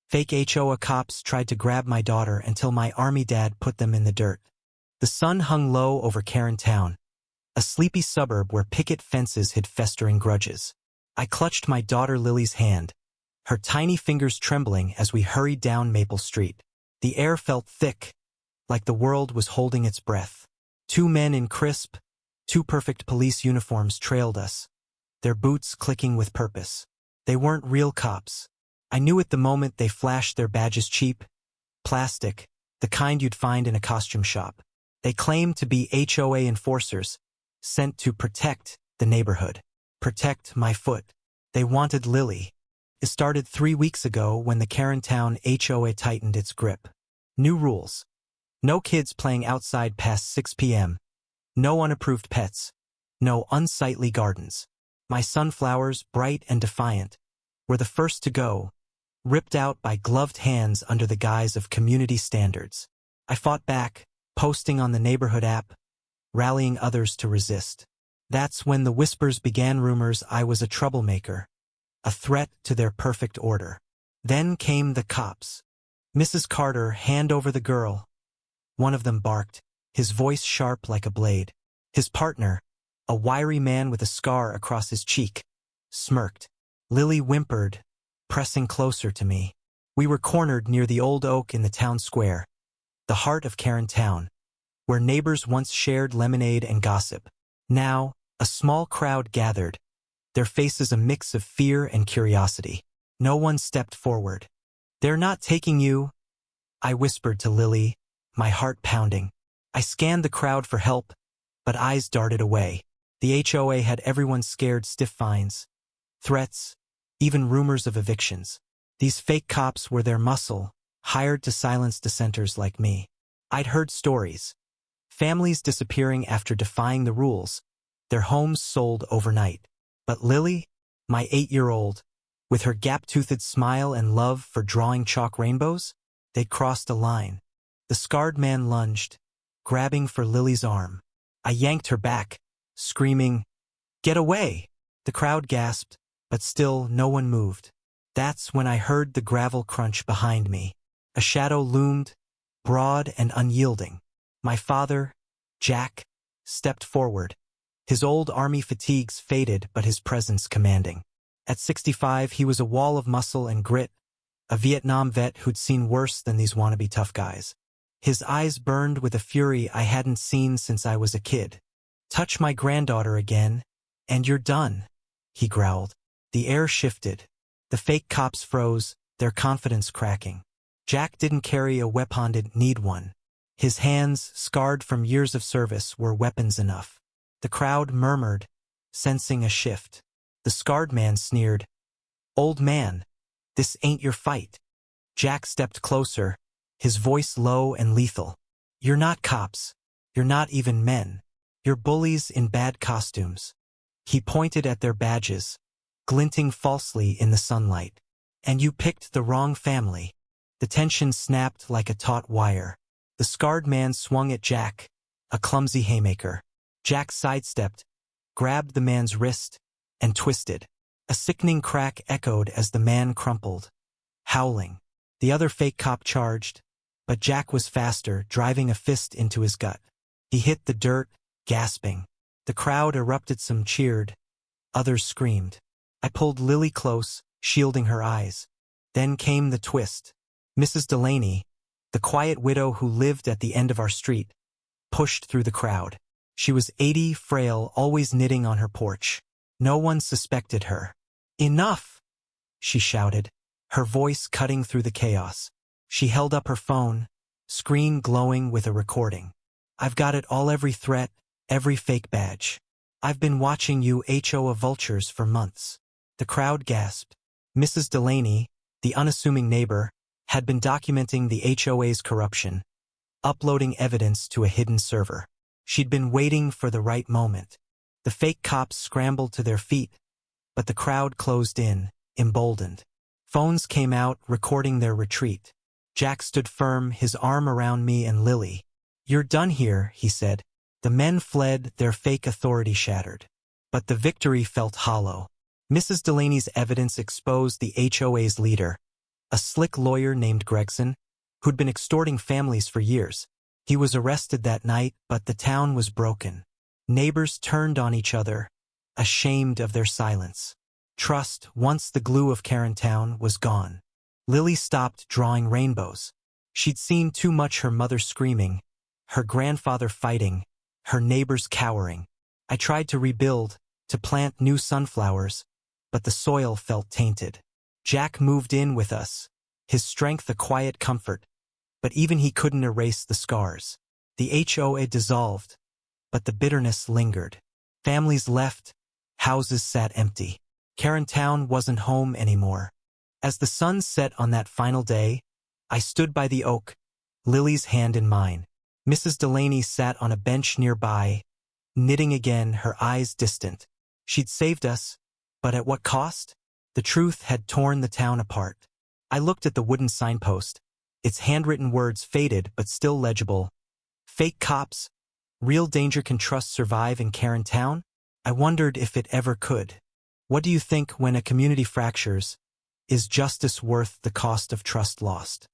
Fake HOA cops tried to grab my daughter until my army dad put them in the dirt. The sun hung low over Karen Town, a sleepy suburb where picket fences hid festering grudges. I clutched my daughter Lily's hand, her tiny fingers trembling as we hurried down Maple Street. The air felt thick, like the world was holding its breath. Two men in crisp, too perfect police uniforms trailed us, their boots clicking with purpose. They weren't real cops. I knew at the moment they flashed their badges cheap, plastic, the kind you'd find in a costume shop. They claimed to be HOA enforcers, sent to protect the neighborhood, protect my foot. They wanted Lily. It started 3 weeks ago when the Karen Town HOA tightened its grip. New rules. No kids playing outside past 6 p.m. No unapproved pets. No unsightly gardens. My sunflowers, bright and defiant, were the first to go, ripped out by gloved hands under the guise of community standards. I fought back, posting on the neighborhood app, rallying others to resist. That's when the whispers began, rumors I was a troublemaker, a threat to their perfect order. Then came the cops. Mrs. Carter, hand over the girl. One of them barked, his voice sharp like a blade. His partner, a wiry man with a scar across his cheek, smirked. Lily whimpered, pressing closer to me. We were cornered near the old oak in the town square, the heart of Karen Town, where neighbors once shared lemonade and gossip. Now, a small crowd gathered, their faces a mix of fear and curiosity. No one stepped forward. "They're not taking you," I whispered to Lily, my heart pounding. I scanned the crowd for help, but eyes darted away. The HOA had everyone scared, stiff fines, threats, even rumors of evictions. These fake cops were their muscle, hired to silence dissenters like me. I'd heard stories. Families disappearing after defying the rules, their homes sold overnight. But Lily, my 8-year-old, with her gap-toothed smile and love for drawing chalk rainbows, they'd crossed a line. The scarred man lunged, grabbing for Lily's arm. I yanked her back, screaming, "Get away!" The crowd gasped, but still no one moved. That's when I heard the gravel crunch behind me. A shadow loomed, broad and unyielding. My father, Jack, stepped forward. His old army fatigues faded, but his presence commanding. At 65, he was a wall of muscle and grit, a Vietnam vet who'd seen worse than these wannabe tough guys. His eyes burned with a fury I hadn't seen since I was a kid. "Touch my granddaughter again, and you're done," he growled. The air shifted. The fake cops froze, their confidence cracking. Jack didn't carry a weapon, didn't need one. His hands, scarred from years of service, were weapons enough. The crowd murmured, sensing a shift. The scarred man sneered, "Old man, this ain't your fight." Jack stepped closer, his voice low and lethal. "You're not cops. You're not even men. You're bullies in bad costumes." He pointed at their badges, glinting falsely in the sunlight. "And you picked the wrong family." The tension snapped like a taut wire. The scarred man swung at Jack, a clumsy haymaker. Jack sidestepped, grabbed the man's wrist, and twisted. A sickening crack echoed as the man crumpled, howling. The other fake cop charged, but Jack was faster, driving a fist into his gut. He hit the dirt, gasping. The crowd erupted, some cheered, others screamed. I pulled Lily close, shielding her eyes. Then came the twist. Mrs. Delaney, the quiet widow who lived at the end of our street, pushed through the crowd. She was 80, frail, always knitting on her porch. No one suspected her. "Enough!" she shouted, her voice cutting through the chaos. She held up her phone, screen glowing with a recording. "I've got it all, every threat, every fake badge. I've been watching you HOA vultures for months." The crowd gasped. Mrs. Delaney, the unassuming neighbor, had been documenting the HOA's corruption, uploading evidence to a hidden server. She'd been waiting for the right moment. The fake cops scrambled to their feet, but the crowd closed in, emboldened. Phones came out, recording their retreat. Jack stood firm, his arm around me and Lily. "You're done here," he said. The men fled, their fake authority shattered. But the victory felt hollow. Mrs. Delaney's evidence exposed the HOA's leader, a slick lawyer named Gregson, who'd been extorting families for years. He was arrested that night, but the town was broken. Neighbors turned on each other, ashamed of their silence. Trust, once the glue of Karen Town, was gone. Lily stopped drawing rainbows. She'd seen too much: her mother screaming, her grandfather fighting, her neighbors cowering. I tried to rebuild, to plant new sunflowers, but the soil felt tainted. Jack moved in with us, his strength a quiet comfort, but even he couldn't erase the scars. The HOA dissolved, but the bitterness lingered. Families left, houses sat empty. Karen Town wasn't home anymore. As the sun set on that final day, I stood by the oak, Lily's hand in mine. Mrs. Delaney sat on a bench nearby, knitting again, her eyes distant. She'd saved us, but at what cost? The truth had torn the town apart. I looked at the wooden signpost, its handwritten words faded but still legible. Fake cops, real danger. Can trust survive in Karen Town? I wondered if it ever could. What do you think when a community fractures? Is justice worth the cost of trust lost?